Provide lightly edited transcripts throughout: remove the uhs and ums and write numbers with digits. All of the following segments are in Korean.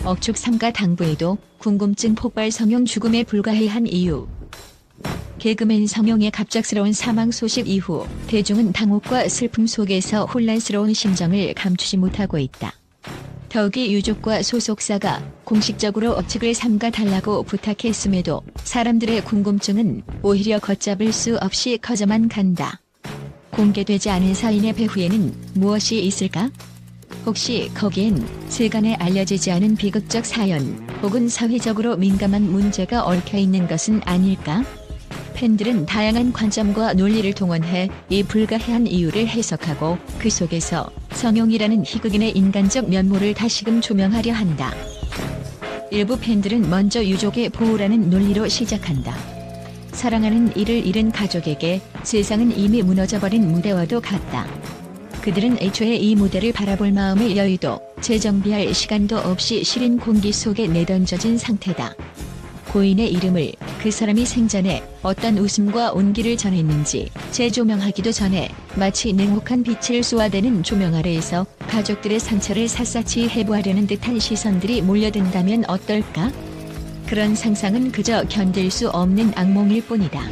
억축 삼가 당부에도 궁금증 폭발 성용 죽음에 불과해한 이유. 개그맨 성용의 갑작스러운 사망 소식 이후 대중은 당혹과 슬픔 속에서 혼란스러운 심정을 감추지 못하고 있다. 더욱이 유족과 소속사가 공식적으로 억측을 삼가달라고 부탁했음에도 사람들의 궁금증은 오히려 걷잡을 수 없이 커져만 간다. 공개되지 않은 사인의 배후에는 무엇이 있을까? 혹시 거기엔 세간에 알려지지 않은 비극적 사연 혹은 사회적으로 민감한 문제가 얽혀있는 것은 아닐까? 팬들은 다양한 관점과 논리를 동원해 이 불가해한 이유를 해석하고 그 속에서 성용이라는 희극인의 인간적 면모를 다시금 조명하려 한다. 일부 팬들은 먼저 유족의 보호라는 논리로 시작한다. 사랑하는 이를 잃은 가족에게 세상은 이미 무너져버린 무대와도 같다. 그들은 애초에 이 무대를 바라볼 마음의 여유도 재정비할 시간도 없이 시린 공기 속에 내던져진 상태다. 고인의 이름을 그 사람이 생전에 어떤 웃음과 온기를 전했는지 재조명하기도 전에 마치 냉혹한 빛을 쏘아대는 조명 아래에서 가족들의 상처를 샅샅이 해부하려는 듯한 시선들이 몰려든다면 어떨까? 그런 상상은 그저 견딜 수 없는 악몽일 뿐이다.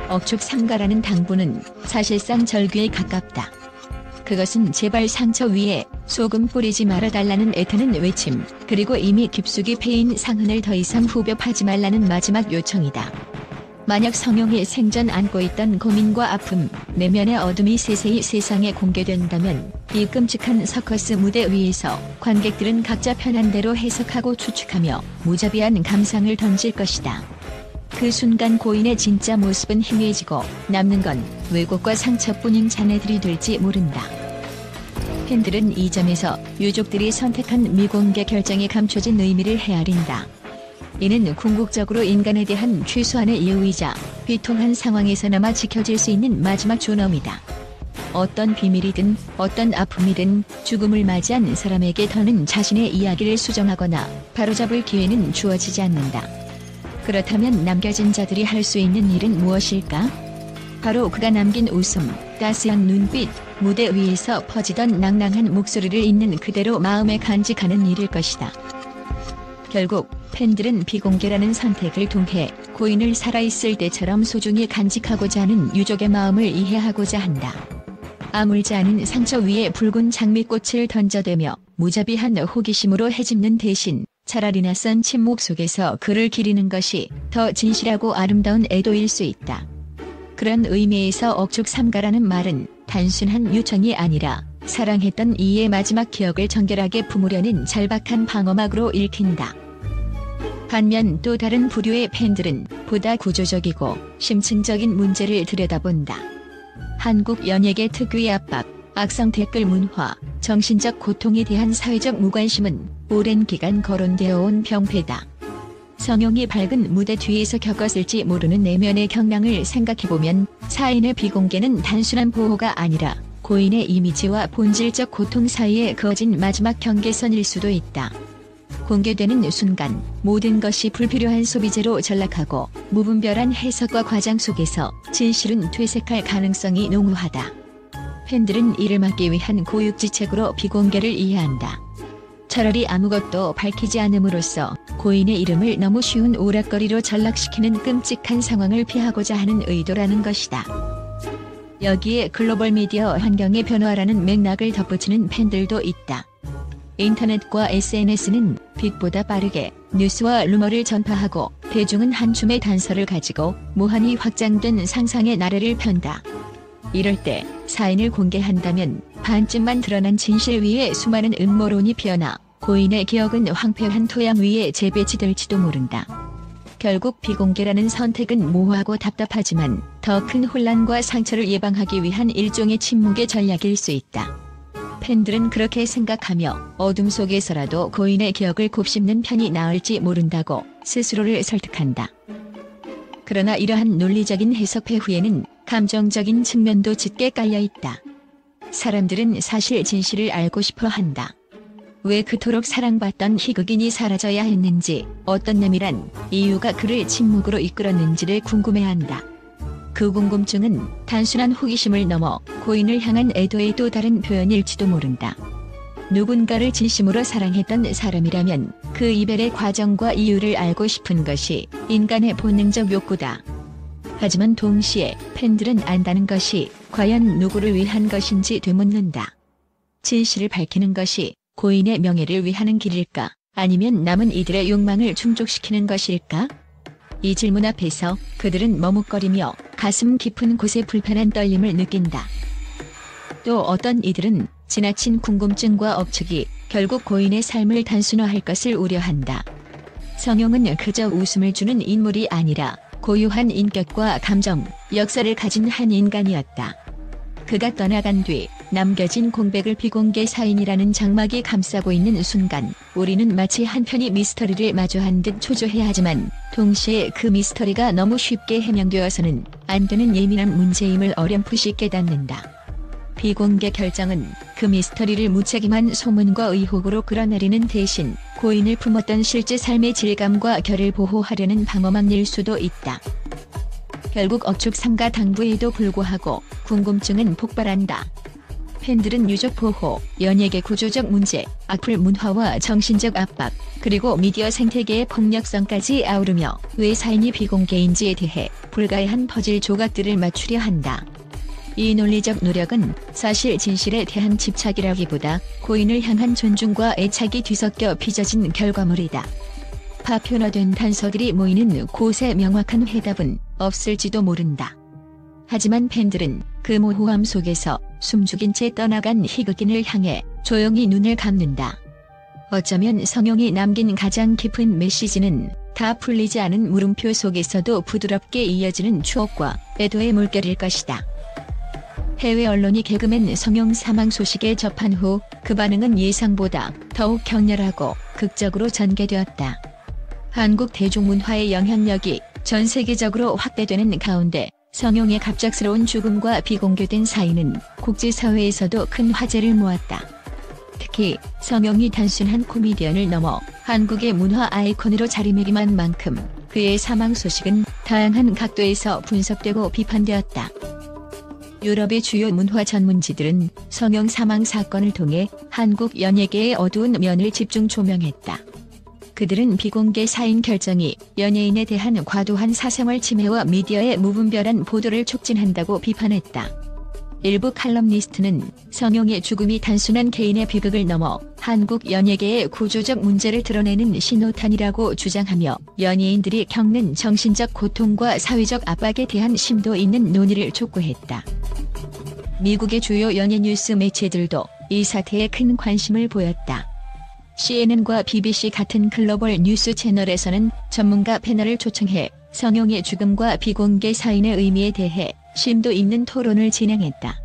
억축 삼가라는 당부는 사실상 절규에 가깝다. 그것은 제발 상처 위에 소금 뿌리지 말아달라는 애타는 외침, 그리고 이미 깊숙이 패인 상흔을 더 이상 후벼파지 말라는 마지막 요청이다. 만약 성용이 생전 안고 있던 고민과 아픔, 내면의 어둠이 세세히 세상에 공개된다면 이 끔찍한 서커스 무대 위에서 관객들은 각자 편한 대로 해석하고 추측하며 무자비한 감상을 던질 것이다. 그 순간 고인의 진짜 모습은 희미해지고 남는 건 왜곡과 상처뿐인 잔해들이 될지 모른다. 팬들은 이 점에서 유족들이 선택한 미공개 결정이 감춰진 의미를 헤아린다. 이는 궁극적으로 인간에 대한 최소한의 예우이자 비통한 상황에서나마 지켜질 수 있는 마지막 존엄이다. 어떤 비밀이든 어떤 아픔이든 죽음을 맞이한 사람에게 더는 자신의 이야기를 수정하거나 바로잡을 기회는 주어지지 않는다. 그렇다면 남겨진 자들이 할 수 있는 일은 무엇일까? 바로 그가 남긴 웃음, 따스한 눈빛, 무대 위에서 퍼지던 낭낭한 목소리를 있는 그대로 마음에 간직하는 일일 것이다. 결국 팬들은 비공개라는 선택을 통해 고인을 살아있을 때처럼 소중히 간직하고자 하는 유족의 마음을 이해하고자 한다. 아물지 않은 상처 위에 붉은 장미꽃을 던져대며 무자비한 호기심으로 헤집는 대신 차라리 낯선 침묵 속에서 그를 기리는 것이 더 진실하고 아름다운 애도일 수 있다. 그런 의미에서 억축 삼가라는 말은 단순한 요청이 아니라 사랑했던 이의 마지막 기억을 정결하게 품으려는 절박한 방어막으로 읽힌다. 반면 또 다른 부류의 팬들은 보다 구조적이고 심층적인 문제를 들여다본다. 한국 연예계 특유의 압박, 악성 댓글 문화, 정신적 고통에 대한 사회적 무관심은 오랜 기간 거론되어 온 병폐다. 성용이 밝은 무대 뒤에서 겪었을지 모르는 내면의 경랑을 생각해보면 사인의 비공개는 단순한 보호가 아니라 고인의 이미지와 본질적 고통 사이에 그어진 마지막 경계선일 수도 있다. 공개되는 순간 모든 것이 불필요한 소비재로 전락하고 무분별한 해석과 과장 속에서 진실은 퇴색할 가능성이 농후하다. 팬들은 이를 막기 위한 고육지책으로 비공개를 이해한다. 차라리 아무것도 밝히지 않음으로써 고인의 이름을 너무 쉬운 오락거리로 전락시키는 끔찍한 상황을 피하고자 하는 의도라는 것이다. 여기에 글로벌 미디어 환경의 변화라는 맥락을 덧붙이는 팬들도 있다. 인터넷과 SNS는 빛보다 빠르게 뉴스와 루머를 전파하고 대중은 한 줌의 단서를 가지고 무한히 확장된 상상의 나래를 편다. 이럴 때 사인을 공개한다면 반쯤만 드러난 진실 위에 수많은 음모론이 피어나 고인의 기억은 황폐한 토양 위에 재배치될지도 모른다. 결국 비공개라는 선택은 모호하고 답답하지만 더 큰 혼란과 상처를 예방하기 위한 일종의 침묵의 전략일 수 있다. 팬들은 그렇게 생각하며 어둠 속에서라도 고인의 기억을 곱씹는 편이 나을지 모른다고 스스로를 설득한다. 그러나 이러한 논리적인 해석 배후에는 감정적인 측면도 짙게 깔려있다. 사람들은 사실 진실을 알고 싶어 한다. 왜 그토록 사랑받던 희극인이 사라져야 했는지, 어떤 내밀한 이유가 그를 침묵으로 이끌었는지를 궁금해한다. 그 궁금증은 단순한 호기심을 넘어 고인을 향한 애도의 또 다른 표현일지도 모른다. 누군가를 진심으로 사랑했던 사람이라면 그 이별의 과정과 이유를 알고 싶은 것이 인간의 본능적 욕구다. 하지만 동시에 팬들은 안다는 것이 과연 누구를 위한 것인지 되묻는다. 진실을 밝히는 것이 고인의 명예를 위하는 길일까? 아니면 남은 이들의 욕망을 충족시키는 것일까? 이 질문 앞에서 그들은 머뭇거리며 가슴 깊은 곳에 불편한 떨림을 느낀다. 또 어떤 이들은 지나친 궁금증과 억측이 결국 고인의 삶을 단순화할 것을 우려한다. 성용은 그저 웃음을 주는 인물이 아니라 고유한 인격과 감정, 역사를 가진 한 인간이었다. 그가 떠나간 뒤 남겨진 공백을 비공개 사인이라는 장막이 감싸고 있는 순간 우리는 마치 한 편의 미스터리를 마주한 듯 초조해 하지만 동시에 그 미스터리가 너무 쉽게 해명되어서는 안 되는 예민한 문제임을 어렴풋이 깨닫는다. 비공개 결정은 그 미스터리를 무책임한 소문과 의혹으로 끌어내리는 대신 고인을 품었던 실제 삶의 질감과 결을 보호하려는 방어막일 수도 있다. 결국 억측 삼가 당부에도 불구하고 궁금증은 폭발한다. 팬들은 유족 보호, 연예계 구조적 문제, 악플 문화와 정신적 압박, 그리고 미디어 생태계의 폭력성까지 아우르며 왜 사인이 비공개인지에 대해 불가해한 퍼즐 조각들을 맞추려 한다. 이 논리적 노력은 사실 진실에 대한 집착이라기보다 고인을 향한 존중과 애착이 뒤섞여 빚어진 결과물이다. 파편화된 단서들이 모이는 곳에 명확한 해답은 없을지도 모른다. 하지만 팬들은 그 모호함 속에서 숨죽인 채 떠나간 희극인을 향해 조용히 눈을 감는다. 어쩌면 성용이 남긴 가장 깊은 메시지는 다 풀리지 않은 물음표 속에서도 부드럽게 이어지는 추억과 애도의 물결일 것이다. 해외 언론이 개그맨 성용 사망 소식에 접한 후 그 반응은 예상보다 더욱 격렬하고 극적으로 전개되었다. 한국 대중문화의 영향력이 전 세계적으로 확대되는 가운데 성용의 갑작스러운 죽음과 비공개된 사인은 국제사회에서도 큰 화제를 모았다. 특히 성용이 단순한 코미디언을 넘어 한국의 문화 아이콘으로 자리매김한 만큼 그의 사망 소식은 다양한 각도에서 분석되고 비판되었다. 유럽의 주요 문화 전문지들은 성용 사망 사건을 통해 한국 연예계의 어두운 면을 집중 조명했다. 그들은 비공개 사인 결정이 연예인에 대한 과도한 사생활 침해와 미디어의 무분별한 보도를 촉진한다고 비판했다. 일부 칼럼니스트는 성용의 죽음이 단순한 개인의 비극을 넘어 한국 연예계의 구조적 문제를 드러내는 신호탄이라고 주장하며 연예인들이 겪는 정신적 고통과 사회적 압박에 대한 심도 있는 논의를 촉구했다. 미국의 주요 연예 뉴스 매체들도 이 사태에 큰 관심을 보였다. CNN과 BBC 같은 글로벌 뉴스 채널에서는 전문가 패널을 초청해 성용의 죽음과 비공개 사인의 의미에 대해 심도 있는 토론을 진행했다.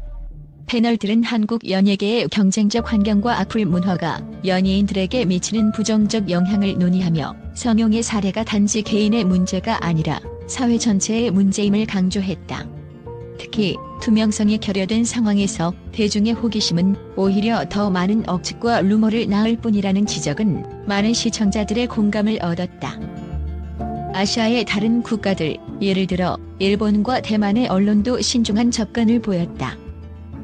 패널들은 한국 연예계의 경쟁적 환경과 악플 문화가 연예인들에게 미치는 부정적 영향을 논의하며 성용의 사례가 단지 개인의 문제가 아니라 사회 전체의 문제임을 강조했다. 특히 투명성이 결여된 상황에서 대중의 호기심은 오히려 더 많은 억측과 루머를 낳을 뿐이라는 지적은 많은 시청자들의 공감을 얻었다. 아시아의 다른 국가들, 예를 들어 일본과 대만의 언론도 신중한 접근을 보였다.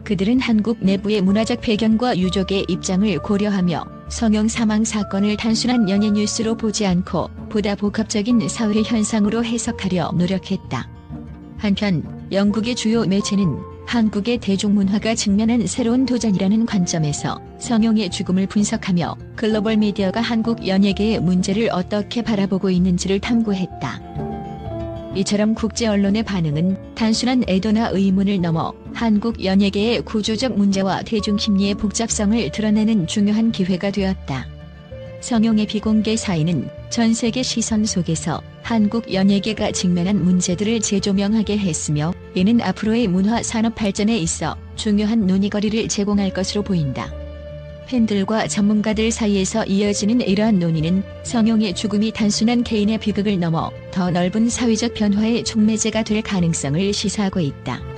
그들은 한국 내부의 문화적 배경과 유족의 입장을 고려하며 성용 사망 사건을 단순한 연예 뉴스로 보지 않고 보다 복합적인 사회 현상으로 해석하려 노력했다. 한편 영국의 주요 매체는 한국의 대중문화가 직면한 새로운 도전이라는 관점에서 성용의 죽음을 분석하며 글로벌 미디어가 한국 연예계의 문제를 어떻게 바라보고 있는지를 탐구했다. 이처럼 국제 언론의 반응은 단순한 애도나 의문을 넘어 한국 연예계의 구조적 문제와 대중심리의 복잡성을 드러내는 중요한 기회가 되었다. 성용의 비공개 사인은 전 세계 시선 속에서 한국 연예계가 직면한 문제들을 재조명하게 했으며 이는 앞으로의 문화 산업 발전에 있어 중요한 논의거리를 제공할 것으로 보인다. 팬들과 전문가들 사이에서 이어지는 이러한 논의는 성용의 죽음이 단순한 개인의 비극을 넘어 더 넓은 사회적 변화의 촉매제가 될 가능성을 시사하고 있다.